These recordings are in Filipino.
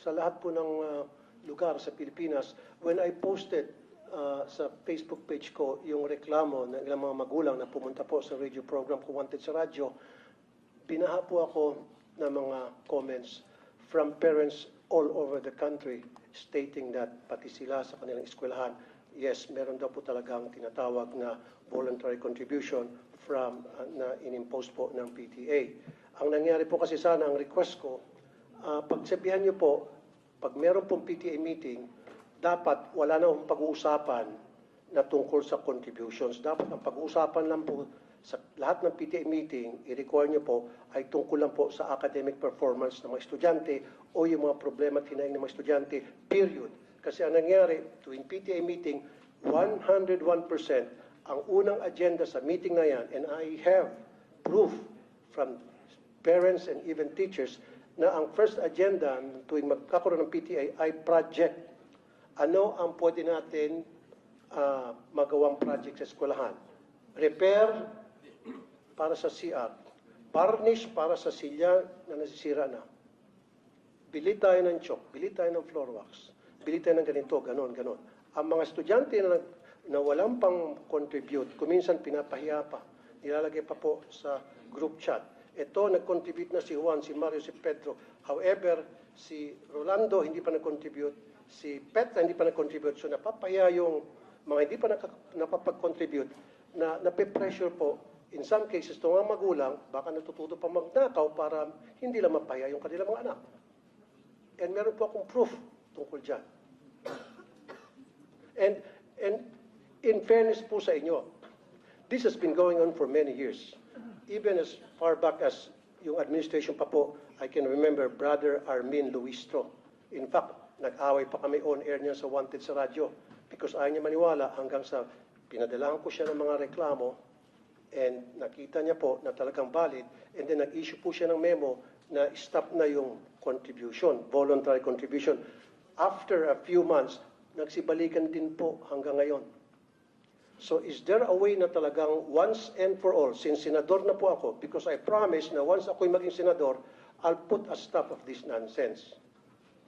sa lahat po ng lugar sa Pilipinas. When I posted sa Facebook page ko yung reklamo ng ilang mga magulang na pumunta po sa radio program ko Wanted sa radyo, binaha po ako ng mga comments from parents all over the country stating that pati sila sa kanilang eskwelahan, yes, meron daw po talagang tinatawag na voluntary contribution from na inimpose po ng PTA. Ang nangyari po kasi sana, ang request ko, pagsabihan niyo po, pag meron pong PTA meeting, dapat wala na akong pag-uusapan na tungkol sa contributions. Dapat ang pag-uusapan lang po sa lahat ng PTA meeting, i-require nyo po, ay tungkol lang po sa academic performance ng mga estudyante o yung mga problema at hinaing ng mga estudyante, period. Kasi ang nangyari, tuwing PTA meeting, 101% ang unang agenda sa meeting na yan, and I have proof from parents and even teachers na ang first agenda tuwing magkakaroon ng PTA ay project. Ano ang pwede natin magawang project sa eskwelahan? Repair para sa CR. Varnish para sa silya na nasisira na. Bili tayo ng chalk, bili tayo ng floor wax, bili tayo ng ganito, ganon, ganon. Ang mga estudyante na walang pang contribute, kuminsan pinapahiya pa, nilalagay pa po sa group chat. Ito, nag-contribute na si Juan, si Mario, si Pedro. However, si Rolando hindi pa nag-contribute, si Petra hindi pa nag-contribute. So napapaya yung mga hindi pa napapag-contribute na nape-pressure po. In some cases, itong mga magulang, baka natututo pa magnakaw para hindi lang mapaya yung kanilang mga anak. And meron po akong proof tungkol dyan. And in fairness po sa inyo, this has been going on for many years. Even as far back as yung administration pa po, I can remember Brother Armin Luistro. In fact, nag-away pa kami on-air niya sa Wanted sa radyo because ayaw niya maniwala hanggang sa pinadalahan ko siya ng mga reklamo and nakita niya po na talagang valid and then nag-issue po siya ng memo na stop na yung contribution, voluntary contribution. After a few months, nagsibalikan din po hanggang ngayon. So is there a way na talagang once and for all, since senador na po ako, because I promise na once ako'y maging senador, I'll put a stop of this nonsense.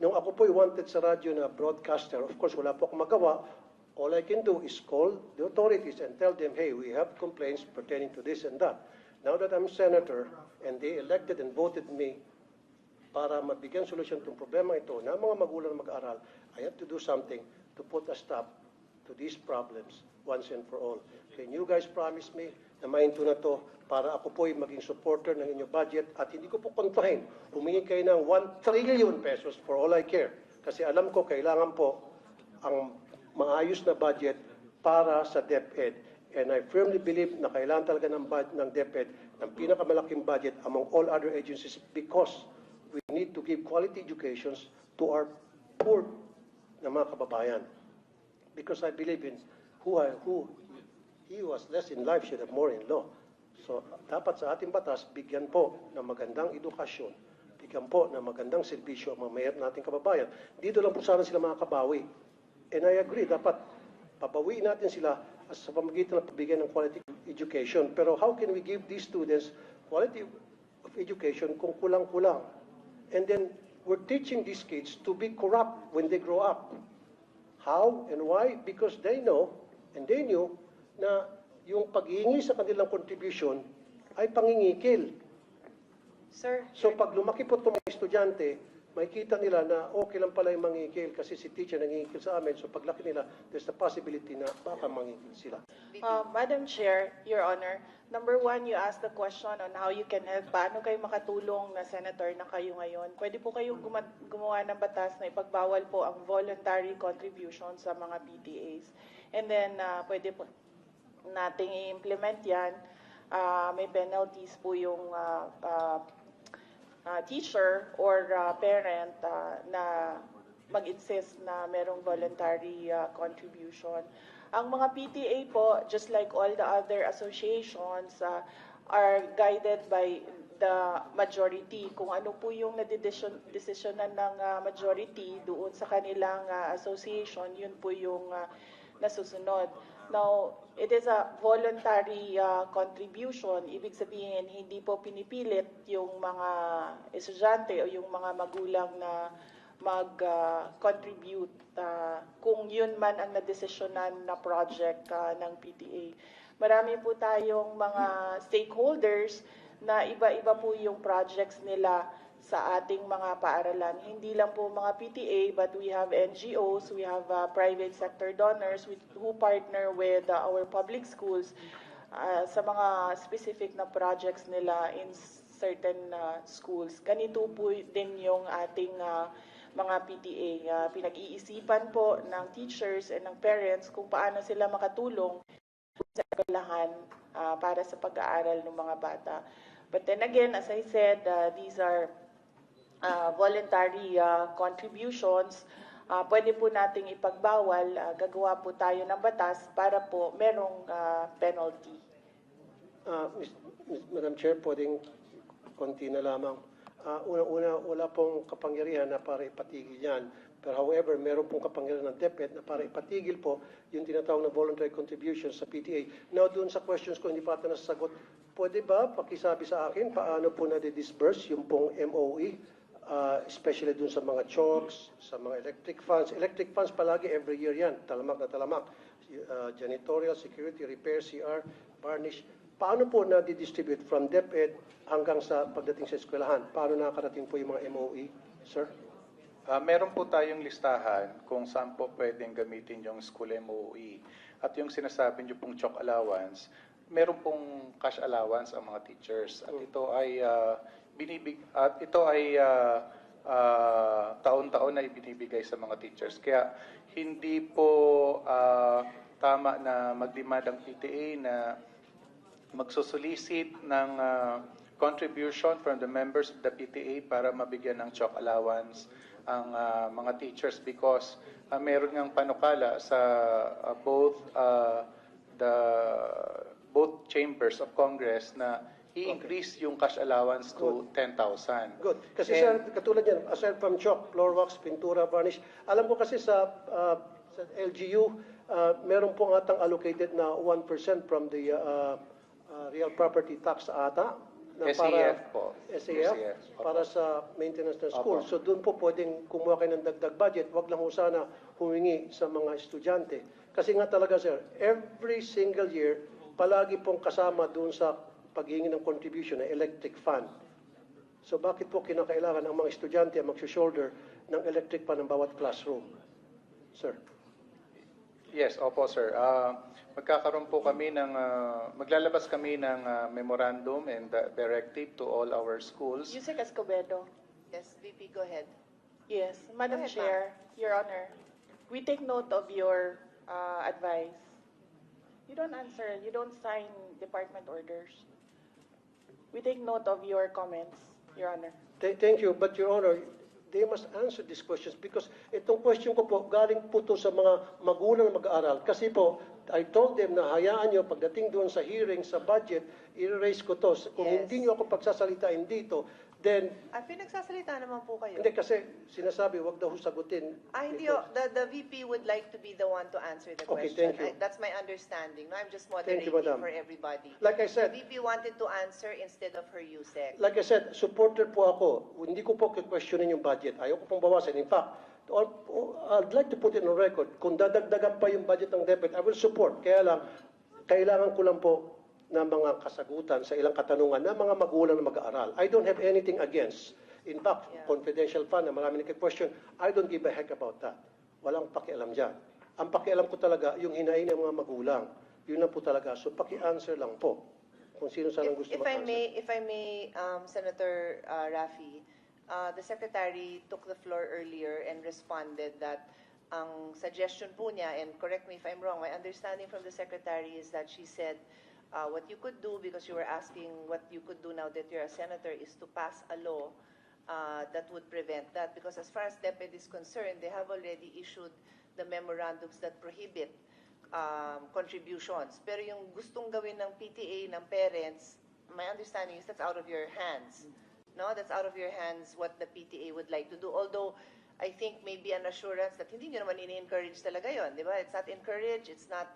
Nung ako po'y wanted sa radyo na broadcaster, of course, wala po akong magawa. All I can do is call the authorities and tell them, hey, we have complaints pertaining to this and that. Now that I'm senator and they elected and voted me para mabigyan solusyon itong problema ito na mga magulang mag-aral, I have to do something to put a stop to these problems once and for all. Can you guys promise me na mainto na to para ako po'y maging supporter ng inyong budget at hindi ko po kontrahin. Humingi kayo ng 1 trillion pesos for all I care. Kasi alam ko kailangan po ang maayos na budget para sa DepEd. And I firmly believe na kailangan talaga ng DepEd ng pinakamalaking budget among all other agencies because we need to give quality educations to our poor na mga kababayan. Because I believe in who he was less in life should have more in law. So dapat sa ating batas, bigyan po ng magandang edukasyon, bigyan po ng magandang serbisyo ang mga mayroon nating kababayan. Dito lang po sana sila makakabawi. And I agree, dapat pabawiin natin sila sa pamamagitan ng pagbigay ng quality education. Pero how can we give these students quality of education kung kulang-kulang? And then we're teaching these kids to be corrupt when they grow up. How and why? Because they know and they knew na yung paghihingi sa kanilang contribution ay pangingikil. Sir, So pag lumaki po itong mga estudyante, makikita nila na okay lang pala yung mangingikil kasi si teacher nangingikil sa amin. So paglaki nila, there's the possibility na baka mangingikil sila. Madam Chair, Your Honor, number one, you asked the question on how you can help. Paano kayo makatulong na senator na kayo ngayon? Pwede po kayong gumawa ng batas na ipagbawal po ang voluntary contribution sa mga PTAs. And then, pwede po nating i-implement yan. May penalties po yung teacher or parent na mag-insist na merong voluntary contribution. Ang mga PTA po, just like all the other associations, are guided by the majority. Kung ano po yung nadedesisyonan ng majority doon sa kanilang association, yun po yung nasusunod. Now, it is a voluntary contribution. Ibig sabihin, hindi po pinipilit yung mga estudyante o yung mga magulang na mag-contribute kung yun man ang nadesisyonan na project ng PTA. Marami po tayong mga stakeholders na iba-iba po yung projects nila sa ating mga paaralan. Hindi lang po mga PTA, but we have NGOs, we have private sector donors who partner with our public schools sa mga specific na projects nila in certain schools. Ganito po din yung ating mga PTA. Pinag-iisipan po ng teachers and ng parents kung paano sila makatulong sa eskwelahan para sa pag-aaral ng mga bata. But then again, as I said, these are voluntary contributions. Pwede po nating ipagbawal, gagawa po tayo ng batas para po merong penalty. Madam Chair, pwedeng konti na lamang. Una-una, wala pong kapangyarihan na para ipatigil yan. Pero however, meron pong kapangyarihan ng DepEd na para ipatigil po yung tinatawag na voluntary contributions sa PTA. Now, doon sa questions ko, hindi pa ito nasasagot. Pwede ba pakisabi sa akin paano po na-disburse yung pong MOE? Especially dun sa mga chalks, sa mga electric funds. Electric funds palagi every year yan, talamak na talamak. Janitorial, security, repair, CR, varnish. Paano po na-distribute from DepEd hanggang sa pagdating sa eskwelahan? Paano nakakarating po yung mga MOE, sir? Meron po tayong listahan kung saan po pwedeng gamitin yung school MOE. At yung sinasabi niyo pong chalk allowance, meron pong cash allowance ang mga teachers. At ito ay taon-taon na ibinibigay sa mga teachers. Kaya hindi po tama na mag-demand ang PTA na magsusolicit ng contribution from the members of the PTA para mabigyan ng chalk allowance ang mga teachers because meron ngang panukala sa both chambers of Congress na i-increase yung cash allowance to 10,000. Good. Kasi sir, katulad yan, aside from chalk, floor wax, pintura, varnish, alam ko kasi sa LGU, meron pong atang allocated na 1% from the real property tax ata. Na SAF po. SAF, para sa maintenance ng school. So doon po pwedeng kumuha kayo ng dagdag budget. Wag lang po sana humingi sa mga estudyante. Kasi nga talaga sir, every single year, palagi pong kasama doon sa paghingi ng contribution ng electric fund. So bakit po kinakailangan ang mga estudyante ang mag-shoulder ng electric fund ng bawat classroom? Sir. Yes, opo sir. Magkakaroon po kami ng, maglalabas kami ng memorandum and directive to all our schools. Yusek Escobedo. Yes, VP, go ahead. Yes, Madam Go ahead, Chair, Your Honor, we take note of your advice. You don't answer, you don't sign department orders. We take note of your comments, Your Honor. Thank you, but Your Honor, they must answer these questions because itong question ko po, galing po to sa mga magulang na mag-aaral. Kasi po, I told them na hayaan nyo, pagdating doon sa hearing, sa budget, i-raise ko to. Kung Yes. hindi nyo ako pagsasalitain dito, then, Pinagsasalita naman po kayo. hindi kasi sinasabi, wag daw sagutin. Hindi, because- the VP would like to be the one to answer the Okay, question. thank you. That's my understanding. No, I'm just Thank you, moderating Madam. for everybody. Like I The said, VP wanted to answer instead of her USEC. Like I said, supporter po ako. Hindi ko po questionin yung budget. Ayaw ko pong bawasan. In fact, I'd like to put it on record. Kung dadagdagan pa yung budget ng DepEd, I will support. Kaya lang, kailangan ko lang po ng mga kasagutan sa ilang katanungan ng mga magulang na mag-aaral. I don't have anything against. In fact, Yeah. confidential fund na marami nagka-question, I don't give a heck about that. Walang pakialam dyan. Ang pakialam ko talaga, yung hinain ng mga magulang. Yun lang po talaga. So, paki-answer lang po. Kung sino sanang gusto If mag-answer. I may, Senator Raffy, the Secretary took the floor earlier and responded that ang suggestion po niya, and correct me if I'm wrong, my understanding from the Secretary is that she said what you could do, because you were asking what you could do now that you're a senator, is to pass a law that would prevent that. Because as far as DepEd is concerned, they have already issued the memorandums that prohibit contributions. Pero yung gustong gawin ng PTA, ng parents, my understanding is that's out of your hands. No, that's out of your hands what the PTA would like to do. Although, I think maybe an assurance that hindi nyo naman ini-encourage talaga yon, di ba? It's not encouraged, it's not,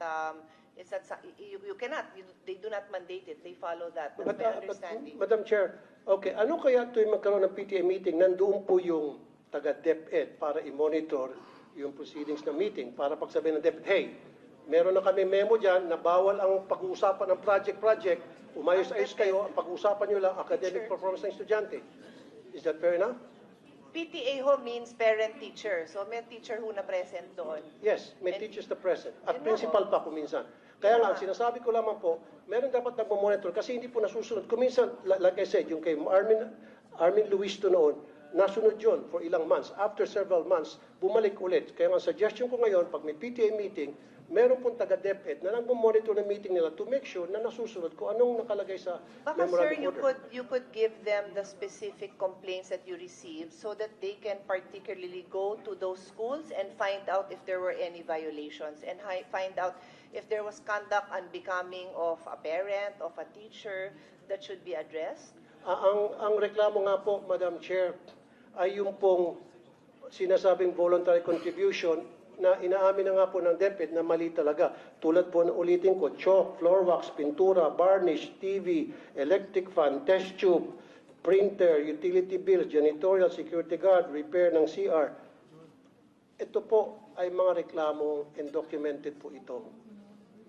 you cannot, they do not mandate it, they follow that. That's my understanding. Madam Chair, okay, ano kaya tuwing magkaroon ng PTA meeting, nandoon po yung taga-DepEd para i-monitor yung proceedings ng meeting para pagsabihin ng DepEd, hey, meron na kami memo dyan na bawal ang pag-uusapan ng project, umayos-ayos kayo, ang pag-uusapan nyo lang academic performance ng estudyante. Is that fair enough? PTA ho means parent-teacher. So may teacher ho na present doon. Yes, may And- teachers na present. At Yun principal ako. pa kuminsan. Kaya nga, ang sinasabi ko lamang po, meron dapat nagmamonitor kasi hindi po nasusunod. Kuminsan, like I said, yung kay Armin Luisto noon, nasunod yun for ilang months. After several months, bumalik ulit. Kaya nga, suggestion ko ngayon, pag may PTA meeting, meron pong taga-DepEd na nagmamonitor ng meeting nila to make sure na nasusunod kung anong nakalagay sa Baka sir, memorandum order. you could give them the specific complaints that you received so that they can particularly go to those schools and find out if there were any violations and find out if there was conduct unbecoming of a parent, of a teacher that should be addressed. Ang reklamo nga po, Madam Chair, ay yung pong sinasabing voluntary contribution na inaamin na nga po ng DepEd na mali talaga. Tulad po na ulitin ko, chalk, floor wax, pintura, varnish, TV, electric fan, test tube, printer, utility bills, janitorial, security guard, repair ng CR. Ito po ay mga reklamo and documented po ito.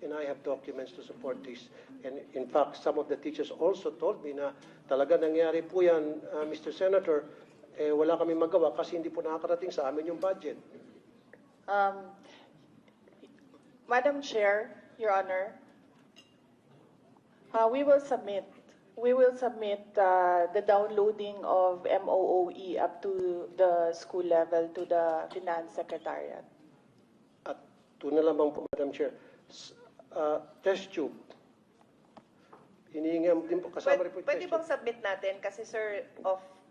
And I have documents to support this. And in fact, some of the teachers also told me na talaga nangyari po yan, Mr. Senator, wala kami magawa kasi hindi po nakakarating sa amin yung budget. Madam Chair, Your Honor, we will submit the downloading of MOOE up to the school level to the Finance Secretariat. At ito na lamang po, Madam Chair, test tube. Hinihingi din po, kasama rin po yung Pwede test bang tube. submit natin? Kasi sir,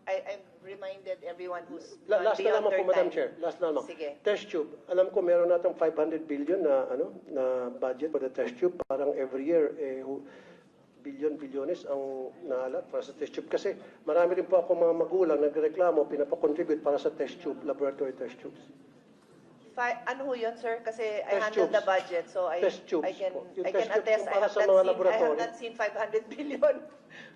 I've reminded everyone who's Last na beyond lamang their po, Madam time. Chair. Last na lamang. Sige. Test tube. Alam ko meron natang 500 billion na budget for the test tube. Parang every year, bilyones ang naalat para sa test tube. Kasi marami rin po ako mga magulang nagreklamo, pinapakontribute para sa test tube, laboratory test tubes. Ano ho yun, sir? Kasi I Test handle tubes. the budget, so Test tubes I can po. Yung I can test tubes attest. po I para have sa not mga seen I laboratory. have not seen 500 billion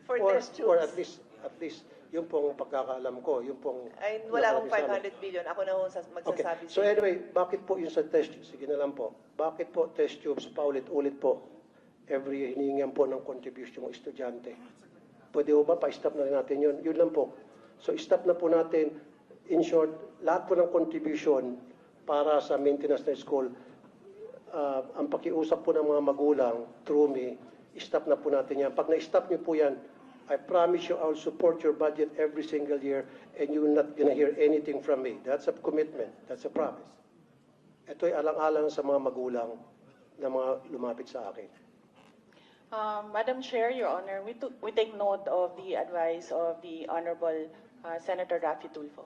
for test tubes. Or at least, yung pong pagkakaalam ko, yung pong... Ay, wala akong nasabi sa amin. 500 billion. Ako na ho Okay. magsasabi So sa inyo. anyway, bakit po yung sa test, sige na lang po, bakit po test tubes paulit-ulit po, every year hinihingan po ng contribution ng estudyante? Pwede po ba, pa-stop na rin natin yun? Yun lang po. So stop na po natin, in short, lahat po ng contribution para sa maintenance ng school, ang pakiusap po ng mga magulang, through me, stop na po natin yan. Pag na-stop niyo po yan, I promise you I'll support your budget every single year and you will not gonna hear anything from me. That's a commitment. That's a promise. Ito'y alang-alang sa mga magulang na mga lumapit sa akin. Madam Chair, Your Honor, we take note of the advice of the Honorable Senator Raffy Tulfo.